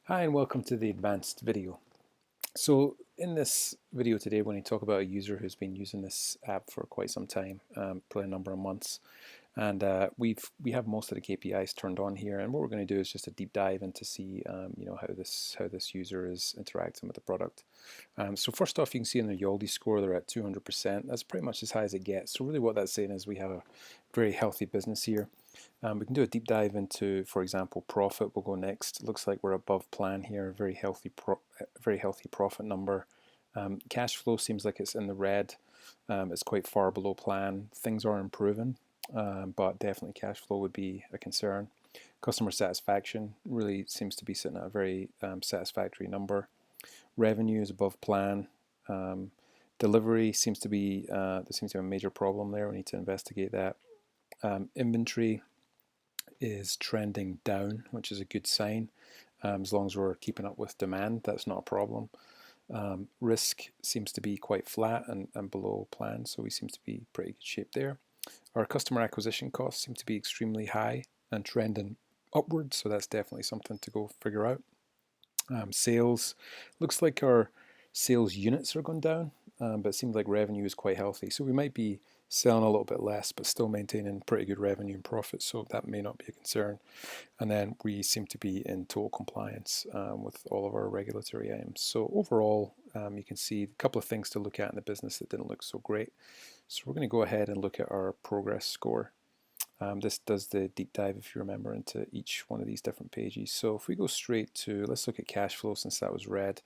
Hi and welcome to the advanced video. So in this video today we're going to talk about a user who's been using this app for quite some time, probably a number of months, and we have most of the KPIs turned on here, and what we're going to do is just a deep dive into see how this user is interacting with the product. So first off, you can see in the Yaldi score they're at 200%. That's pretty much as high as it gets. So really what that's saying is we have a very healthy business here. We can do a deep dive into, for example, profit. We'll go next. It looks like we're above plan here. Very healthy profit number. Cash flow seems like it's in the red. It's quite far below plan. Things are improving, but definitely cash flow would be a concern. Customer satisfaction really seems to be sitting at a very satisfactory number. Revenue is above plan. Delivery seems to be there seems to be a major problem there. We need to investigate that. Inventory is trending down, which is a good sign. As long as we're keeping up with demand, that's not a problem. Risk seems to be quite flat and below plan, so we seem to be pretty good shape there. Our customer acquisition costs seem to be extremely high and trending upwards, so that's definitely something to go figure out. Sales, looks like our sales units are going down, but it seems like revenue is quite healthy. So we might be selling a little bit less, but still maintaining pretty good revenue and profit. So that may not be a concern. And then we seem to be in total compliance with all of our regulatory items. So overall, you can see a couple of things to look at in the business that didn't look so great. So we're going to go ahead and look at our progress score. This does the deep dive, if you remember, into each one of these different pages. So if we go straight to, let's look at cash flow since that was red.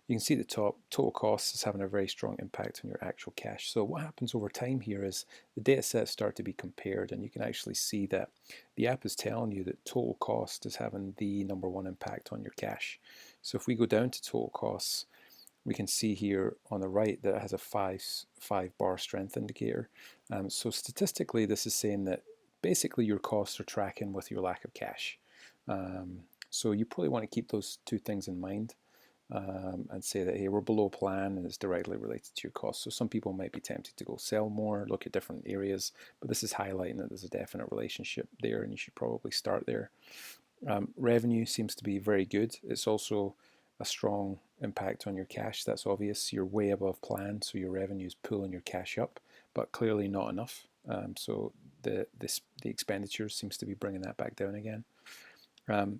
You can see at the top, total costs is having a very strong impact on your actual cash. So what happens over time here is the data sets start to be compared, and you can actually see that the app is telling you that total cost is having the number one impact on your cash. So if we go down to total costs, we can see here on the right that it has a five bar strength indicator. So statistically, this is saying that basically your costs are tracking with your lack of cash. So you probably want to keep those two things in mind, and say that, hey, we're below plan and it's directly related to your costs. So some people might be tempted to go sell more, look at different areas, but this is highlighting that there's a definite relationship there and you should probably start there. Revenue seems to be very good. It's also a strong impact on your cash. That's obvious. You're way above plan, so your revenue is pulling your cash up, but clearly not enough. So the expenditure seems to be bringing that back down again.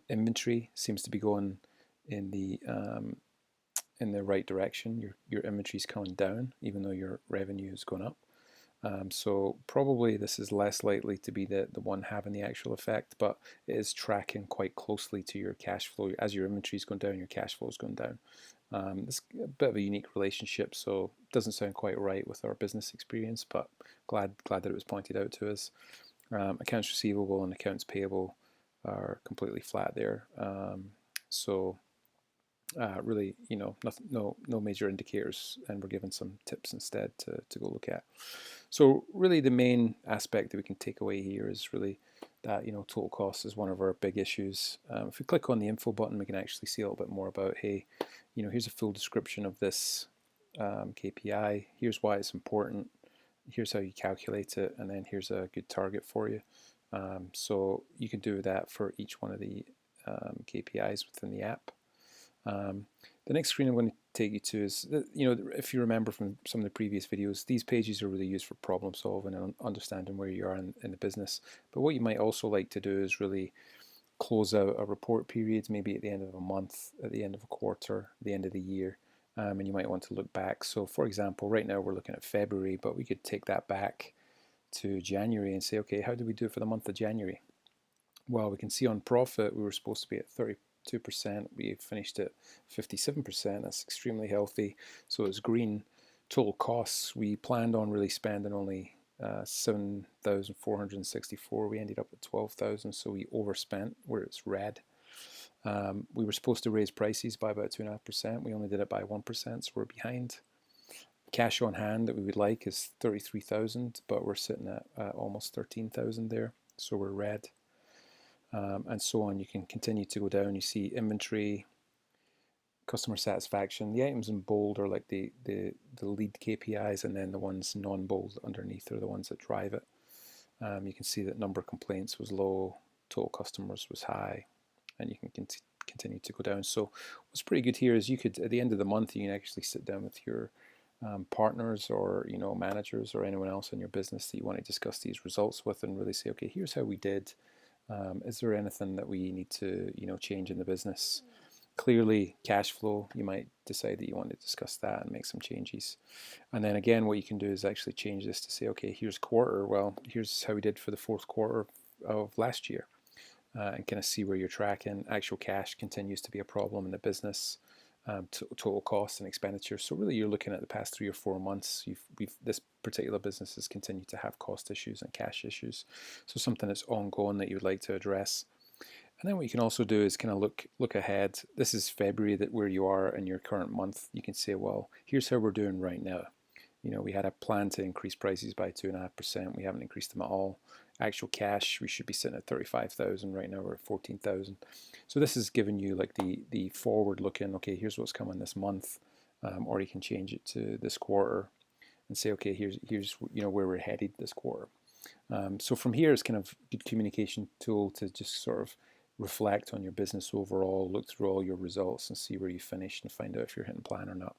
Inventory seems to be going in the right direction. Your inventory is coming down, even though your revenue is going up. So probably this is less likely to be the one having the actual effect, but it is tracking quite closely to your cash flow. As your inventory is going down, your cash flow is going down. It's a bit of a unique relationship, so it doesn't sound quite right with our business experience, but glad that it was pointed out to us. Accounts receivable and accounts payable are completely flat there. So really, nothing, no major indicators, and we're given some tips instead to go look at. So really, the main aspect that we can take away here is really that total cost is one of our big issues. If we click on the info button, we can actually see a little bit more about, hey, here's a full description of this KPI. Here's why it's important. Here's how you calculate it, and then here's a good target for you. So you can do that for each one of the KPIs within the app. The next screen I'm going to take you to is, if you remember from some of the previous videos, these pages are really used for problem solving and understanding where you are in the business. But what you might also like to do is really close out a report period, maybe at the end of a month, at the end of a quarter, the end of the year, and you might want to look back. So for example, right now we're looking at February, but we could take that back to January and say, okay, how did we do for the month of January? Well, we can see on profit we were supposed to be at 32%. We finished at 57%. That's extremely healthy. So it's green. Total costs, we planned on really spending only 7,464. We ended up at 12,000, so we overspent where it's red. We were supposed to raise prices by about 2.5%. We only did it by 1%, so we're behind. Cash on hand that we would like is 33,000, but we're sitting at almost 13,000 there, so we're red. And so on. You can continue to go down. You see inventory, customer satisfaction. The items in bold are like the lead KPIs, and then the ones non-bold underneath are the ones that drive it. You can see that number of complaints was low, total customers was high, and you can continued to go down. So what's pretty good here is you could, at the end of the month, you can actually sit down with your partners or managers or anyone else in your business that you want to discuss these results with and really say, okay, here's how we did. Is there anything that we need to change in the business? Clearly, cash flow, you might decide that you want to discuss that and make some changes. And then again, what you can do is actually change this to say, okay, here's quarter. Well, here's how we did for the fourth quarter of last year, and kind of see where you're tracking. Actual cash continues to be a problem in the business. Total costs and expenditure. So really, you're looking at the past 3 or 4 months. This particular business has continued to have cost issues and cash issues. So something that's ongoing that you would like to address. And then what you can also do is kind of look ahead. This is February, that where you are in your current month. You can say, well, here's how we're doing right now. We had a plan to increase prices by 2.5%. We haven't increased them at all. Actual cash, we should be sitting at 35,000. Right now we're at 14,000. So this is giving you like the forward looking. Okay, here's what's coming this month, or you can change it to this quarter and say, okay, here's where we're headed this quarter. So from here, it's kind of a good communication tool to just sort of reflect on your business overall, look through all your results and see where you finished and find out if you're hitting plan or not.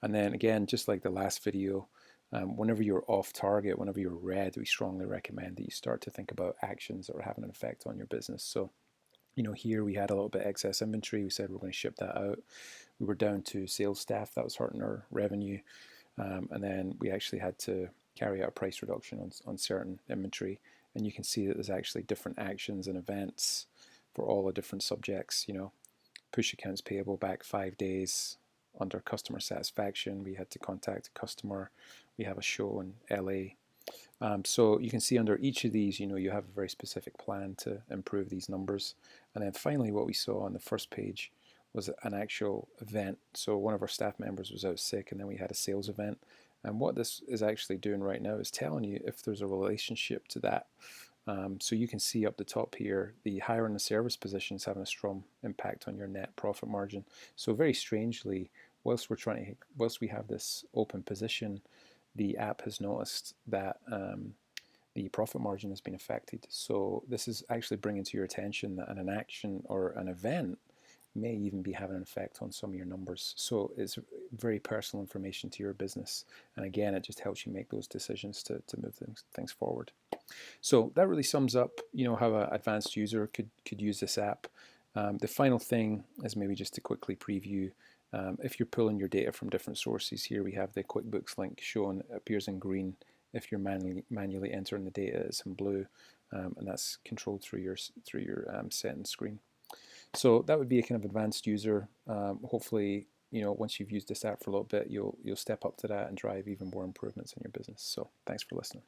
And then again, just like the last video, whenever you're off target, whenever you're red, we strongly recommend that you start to think about actions that are having an effect on your business. So, here we had a little bit excess inventory. We said we're going to ship that out. We were down to sales staff. That was hurting our revenue. And then we actually had to carry out a price reduction on certain inventory. And you can see that there's actually different actions and events for all the different subjects. Push accounts payable back 5 days. Under customer satisfaction, we had to contact a customer. We have a show in LA. So you can see under each of these, you have a very specific plan to improve these numbers. And then finally, what we saw on the first page was an actual event. So one of our staff members was out sick, and then we had a sales event. And what this is actually doing right now is telling you if there's a relationship to that. So you can see up the top here, the higher in the service position is having a strong impact on your net profit margin. So very strangely, whilst we have this open position, the app has noticed that the profit margin has been affected. So this is actually bringing to your attention that an action or an event may even be having an effect on some of your numbers. So it's very personal information to your business. And again, it just helps you make those decisions to move things forward. So that really sums up, how an advanced user could use this app. The final thing is maybe just to quickly preview. If you're pulling your data from different sources, here we have the QuickBooks link shown. It appears in green. If you're manually entering the data, it's in blue, and that's controlled through your settings screen. So that would be a kind of advanced user. Hopefully, once you've used this app for a little bit, you'll step up to that and drive even more improvements in your business. So thanks for listening.